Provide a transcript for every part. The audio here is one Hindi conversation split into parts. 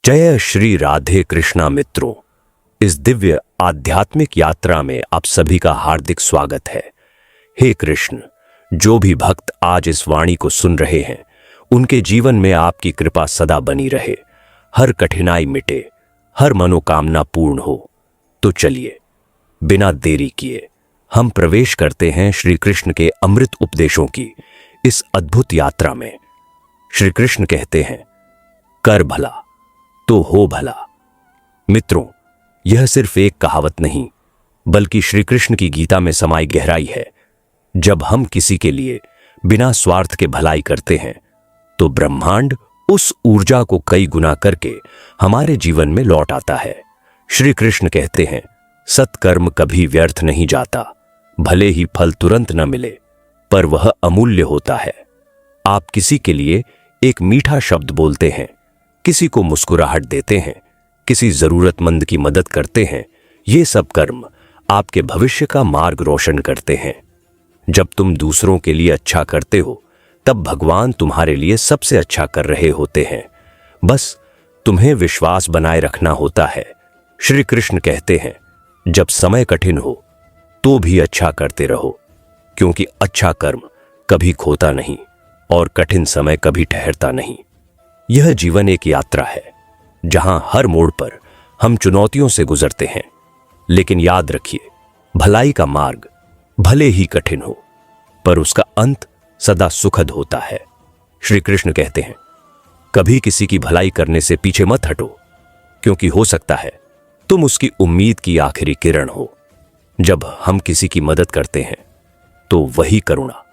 जय श्री राधे कृष्णा मित्रों, इस दिव्य आध्यात्मिक यात्रा में आप सभी का हार्दिक स्वागत है। हे कृष्ण, जो भी भक्त आज इस वाणी को सुन रहे हैं, उनके जीवन में आपकी कृपा सदा बनी रहे, हर कठिनाई मिटे, हर मनोकामना पूर्ण हो। तो चलिए बिना देरी किए हम प्रवेश करते हैं श्री कृष्ण के अमृत उपदेशों की इस अद्भुत यात्रा में। श्री कृष्ण कहते हैं, कर भला तो हो भला। मित्रों, यह सिर्फ एक कहावत नहीं, बल्कि श्री कृष्ण की गीता में समाई गहराई है। जब हम किसी के लिए बिना स्वार्थ के भलाई करते हैं, तो ब्रह्मांड उस ऊर्जा को कई गुना करके हमारे जीवन में लौट आता है। श्री कृष्ण कहते हैं, सत्कर्म कभी व्यर्थ नहीं जाता, भले ही फल तुरंत न मिले, पर वह अमूल्य होता है। आप किसी के लिए एक मीठा शब्द बोलते हैं, किसी को मुस्कुराहट देते हैं, किसी जरूरतमंद की मदद करते हैं। ये सब कर्म आपके भविष्य का मार्ग रोशन करते हैं। जब तुम दूसरों के लिए अच्छा करते हो, तब भगवान तुम्हारे लिए सबसे अच्छा कर रहे होते हैं। बस तुम्हें विश्वास बनाए रखना होता है। श्री कृष्ण कहते हैं, जब समय कठिन हो तो भी अच्छा करते रहो, क्योंकि अच्छा कर्म कभी खोता नहीं और कठिन समय कभी ठहरता नहीं। यह जीवन एक यात्रा है, जहां हर मोड़ पर हम चुनौतियों से गुजरते हैं। लेकिन याद रखिए, भलाई का मार्ग भले ही कठिन हो, पर उसका अंत सदा सुखद होता है। श्री कृष्ण कहते हैं, कभी किसी की भलाई करने से पीछे मत हटो, क्योंकि हो सकता है तुम उसकी उम्मीद की आखिरी किरण हो। जब हम किसी की मदद करते हैं, तो वही करुणा,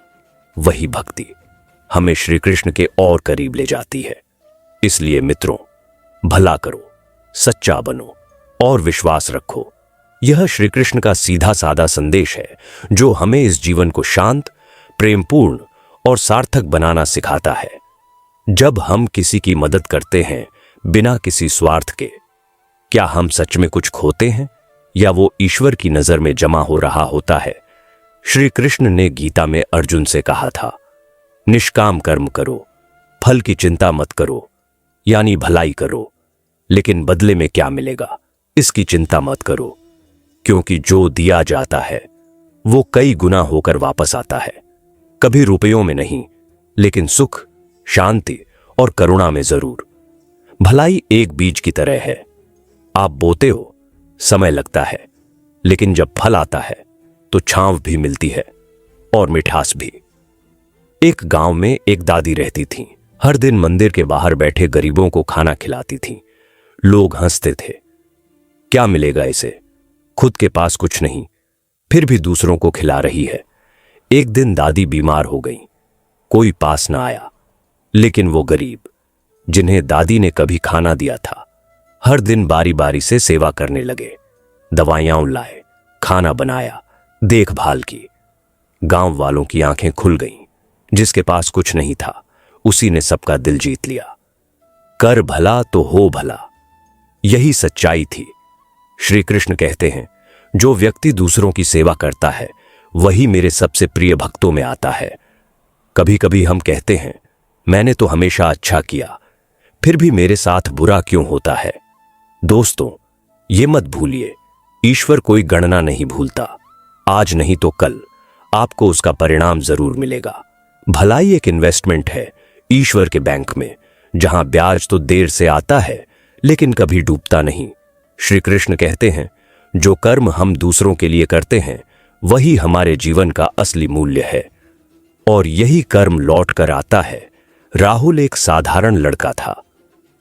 वही भक्ति हमें श्री कृष्ण के और करीब ले जाती है। इसलिए मित्रों, भला करो, सच्चा बनो और विश्वास रखो। यह श्री कृष्ण का सीधा साधा संदेश है, जो हमें इस जीवन को शांत, प्रेमपूर्ण और सार्थक बनाना सिखाता है। जब हम किसी की मदद करते हैं बिना किसी स्वार्थ के, क्या हम सच में कुछ खोते हैं, या वो ईश्वर की नजर में जमा हो रहा होता है? श्री कृष्ण ने गीता में अर्जुन से कहा था, निष्काम कर्म करो, फल की चिंता मत करो, यानी भलाई करो, लेकिन बदले में क्या मिलेगा इसकी चिंता मत करो, क्योंकि जो दिया जाता है वो कई गुना होकर वापस आता है। कभी रुपयों में नहीं, लेकिन सुख, शांति और करुणा में जरूर। भलाई एक बीज की तरह है, आप बोते हो, समय लगता है, लेकिन जब फल आता है तो छांव भी मिलती है और मिठास भी। एक गांव में एक दादी रहती थीं। हर दिन मंदिर के बाहर बैठे गरीबों को खाना खिलाती थीं। लोग हंसते थे, क्या मिलेगा इसे, खुद के पास कुछ नहीं, फिर भी दूसरों को खिला रही है। एक दिन दादी बीमार हो गई, कोई पास ना आया, लेकिन वो गरीब, जिन्हें दादी ने कभी खाना दिया था, हर दिन बारी बारी से सेवा करने लगे। दवाइयां लाए, खाना बनाया, देखभाल की। गांव वालों की आंखें खुल गईं। जिसके पास कुछ नहीं था, उसी ने सबका दिल जीत लिया। कर भला तो हो भला, यही सच्चाई थी। श्री कृष्ण कहते हैं, जो व्यक्ति दूसरों की सेवा करता है, वही मेरे सबसे प्रिय भक्तों में आता है। कभी कभी हम कहते हैं, मैंने तो हमेशा अच्छा किया, फिर भी मेरे साथ बुरा क्यों होता है? दोस्तों, ये मत भूलिए, ईश्वर कोई गणना नहीं भूलता। आज नहीं तो कल आपको उसका परिणाम जरूर मिलेगा। भलाई एक इन्वेस्टमेंट है ईश्वर के बैंक में, जहां ब्याज तो देर से आता है, लेकिन कभी डूबता नहीं। श्री कृष्ण कहते हैं, जो कर्म हम दूसरों के लिए करते हैं, वही हमारे जीवन का असली मूल्य है, और यही कर्म लौट कर आता है। राहुल एक साधारण लड़का था।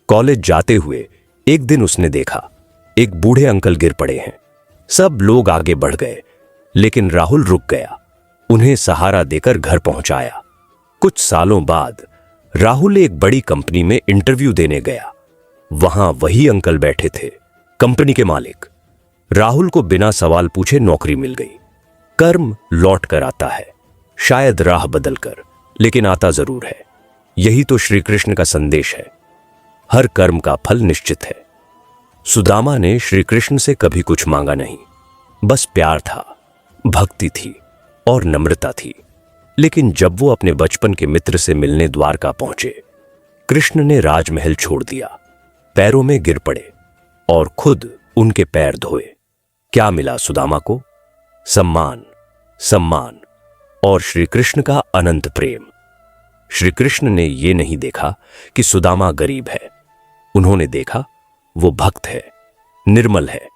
कॉलेज जाते हुए एक दिन उसने देखा, एक बूढ़े अंकल गिर पड़े हैं। सब लोग आगे बढ़ गए, लेकिन राहुल रुक गया, उन्हें सहारा देकर घर पहुंचाया। कुछ सालों बाद राहुल एक बड़ी कंपनी में इंटरव्यू देने गया। वहां वही अंकल बैठे थे, कंपनी के मालिक। राहुल को बिना सवाल पूछे नौकरी मिल गई। कर्म लौट कर आता है, शायद राह बदलकर, लेकिन आता जरूर है। यही तो श्री कृष्ण का संदेश है। हर कर्म का फल निश्चित है। सुदामा ने श्री कृष्ण से कभी कुछ मांगा नहीं, बस प्यार था, भक्ति थी और नम्रता थी। लेकिन जब वो अपने बचपन के मित्र से मिलने द्वारका पहुंचे, कृष्ण ने राजमहल छोड़ दिया। पैरों में गिर पड़े और खुद उनके पैर धोए। क्या मिला सुदामा को? सम्मान, सम्मान और श्री कृष्ण का अनंत प्रेम। श्री कृष्ण ने यह नहीं देखा कि सुदामा गरीब है, उन्होंने देखा वो भक्त है, निर्मल है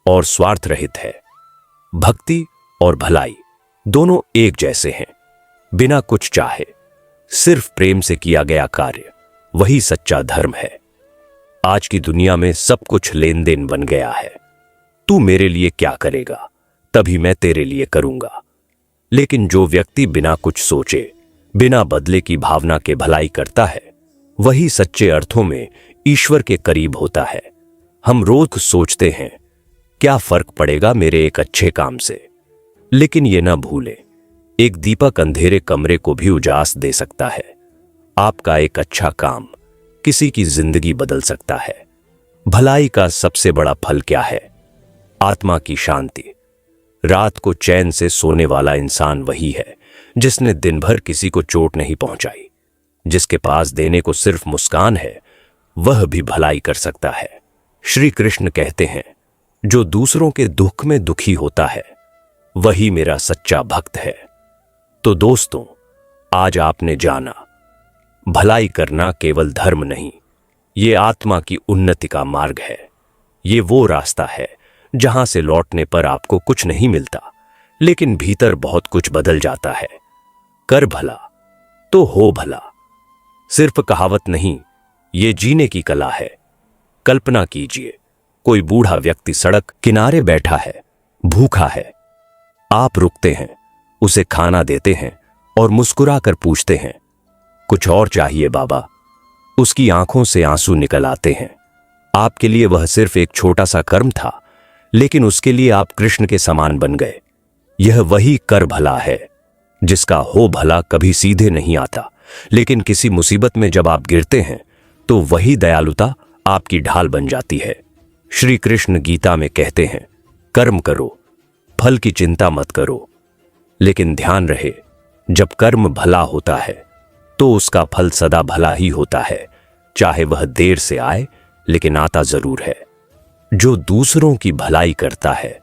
और स्वार्थ रहित है। भक्ति और भलाई दोनों एक जैसे हैं। बिना कुछ चाहे, सिर्फ प्रेम से किया गया कार्य, वही सच्चा धर्म है। आज की दुनिया में सब कुछ लेन देन बन गया है। तू मेरे लिए क्या करेगा, तभी मैं तेरे लिए करूंगा। लेकिन जो व्यक्ति बिना कुछ सोचे, बिना बदले की भावना के भलाई करता है, वही सच्चे अर्थों में ईश्वर के करीब होता है। हम रोज सोचते हैं, क्या फर्क पड़ेगा मेरे एक अच्छे काम से? लेकिन ये ना भूलें, एक दीपक अंधेरे कमरे को भी उजास दे सकता है। आपका एक अच्छा काम किसी की जिंदगी बदल सकता है। भलाई का सबसे बड़ा फल क्या है? आत्मा की शांति। रात को चैन से सोने वाला इंसान वही है जिसने दिन भर किसी को चोट नहीं पहुंचाई। जिसके पास देने को सिर्फ मुस्कान है, वह भी भलाई कर सकता है। श्री कृष्ण कहते हैं, जो दूसरों के दुख में दुखी होता है, वही मेरा सच्चा भक्त है। तो दोस्तों, आज आपने जाना, भलाई करना केवल धर्म नहीं, ये आत्मा की उन्नति का मार्ग है। ये वो रास्ता है जहां से लौटने पर आपको कुछ नहीं मिलता, लेकिन भीतर बहुत कुछ बदल जाता है। कर भला तो हो भला, सिर्फ कहावत नहीं, ये जीने की कला है। कल्पना कीजिए, कोई बूढ़ा व्यक्ति सड़क किनारे बैठा है, भूखा है। आप रुकते हैं, उसे खाना देते हैं और मुस्कुराकर पूछते हैं, कुछ और चाहिए बाबा? उसकी आंखों से आंसू निकल आते हैं। आपके लिए वह सिर्फ एक छोटा सा कर्म था, लेकिन उसके लिए आप कृष्ण के समान बन गए। यह वही कर भला है, जिसका हो भला कभी सीधे नहीं आता, लेकिन किसी मुसीबत में जब आप गिरते हैं तो वही दयालुता आपकी ढाल बन जाती है। श्री कृष्ण गीता में कहते हैं, कर्म करो, फल की चिंता मत करो। लेकिन ध्यान रहे, जब कर्म भला होता है तो उसका फल सदा भला ही होता है, चाहे वह देर से आए, लेकिन आता जरूर है। जो दूसरों की भलाई करता है,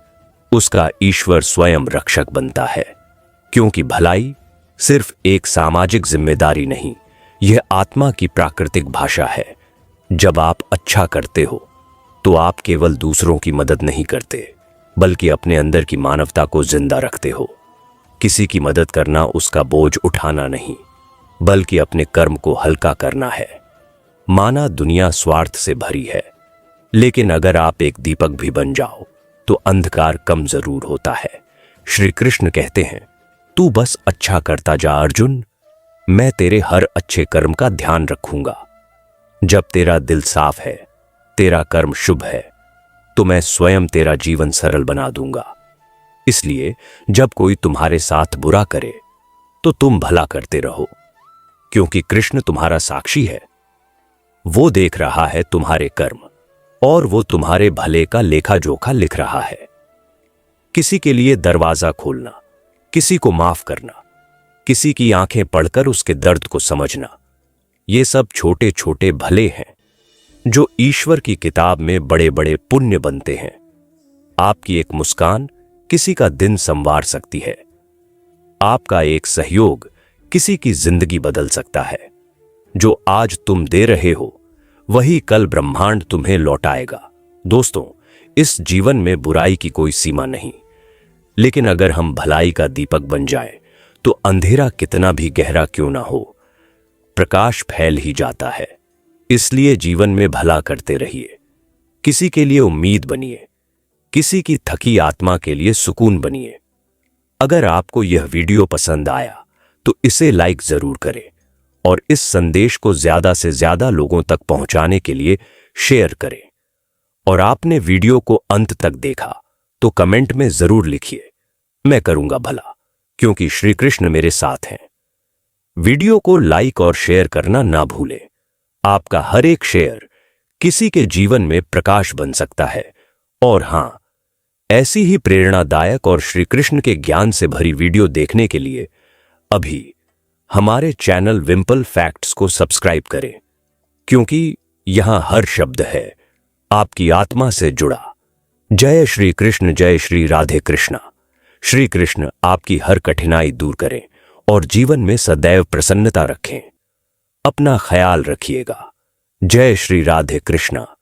उसका ईश्वर स्वयं रक्षक बनता है। क्योंकि भलाई सिर्फ एक सामाजिक जिम्मेदारी नहीं, यह आत्मा की प्राकृतिक भाषा है। जब आप अच्छा करते हो तो आप केवल दूसरों की मदद नहीं करते, बल्कि अपने अंदर की मानवता को जिंदा रखते हो। किसी की मदद करना उसका बोझ उठाना नहीं, बल्कि अपने कर्म को हल्का करना है। माना दुनिया स्वार्थ से भरी है, लेकिन अगर आप एक दीपक भी बन जाओ तो अंधकार कम जरूर होता है। श्री कृष्ण कहते हैं, तू बस अच्छा करता जा अर्जुन, मैं तेरे हर अच्छे कर्म का ध्यान रखूंगा। जब तेरा दिल साफ है, तेरा कर्म शुभ है, तो मैं स्वयं तेरा जीवन सरल बना दूंगा। इसलिए जब कोई तुम्हारे साथ बुरा करे तो तुम भला करते रहो, क्योंकि कृष्ण तुम्हारा साक्षी है। वो देख रहा है तुम्हारे कर्म और वो तुम्हारे भले का लेखा जोखा लिख रहा है। किसी के लिए दरवाजा खोलना, किसी को माफ करना, किसी की आंखें पढ़कर उसके दर्द को समझना, ये सब छोटे छोटे भले हैं जो ईश्वर की किताब में बड़े बड़े पुण्य बनते हैं। आपकी एक मुस्कान किसी का दिन संवार सकती है। आपका एक सहयोग किसी की जिंदगी बदल सकता है। जो आज तुम दे रहे हो, वही कल ब्रह्मांड तुम्हें लौटाएगा। दोस्तों, इस जीवन में बुराई की कोई सीमा नहीं, लेकिन अगर हम भलाई का दीपक बन जाएं, तो अंधेरा कितना भी गहरा क्यों ना हो, प्रकाश फैल ही जाता है। इसलिए जीवन में भला करते रहिए, किसी के लिए उम्मीद बनिए, किसी की थकी आत्मा के लिए सुकून बनिए। अगर आपको यह वीडियो पसंद आया तो इसे लाइक जरूर करें और इस संदेश को ज्यादा से ज्यादा लोगों तक पहुंचाने के लिए शेयर करें। और आपने वीडियो को अंत तक देखा तो कमेंट में जरूर लिखिए, मैं करूंगा भला, क्योंकि श्री कृष्ण मेरे साथ हैं। वीडियो को लाइक और शेयर करना ना भूलें। आपका हर एक शेयर किसी के जीवन में प्रकाश बन सकता है। और हां, ऐसी ही प्रेरणादायक और श्री कृष्ण के ज्ञान से भरी वीडियो देखने के लिए अभी हमारे चैनल विंपल फैक्ट्स को सब्सक्राइब करें, क्योंकि यहां हर शब्द है आपकी आत्मा से जुड़ा। जय श्री कृष्ण, जय श्री राधे कृष्णा। श्री कृष्ण आपकी हर कठिनाई दूर करें और जीवन में सदैव प्रसन्नता रखें। अपना ख्याल रखिएगा। जय श्री राधे कृष्णा।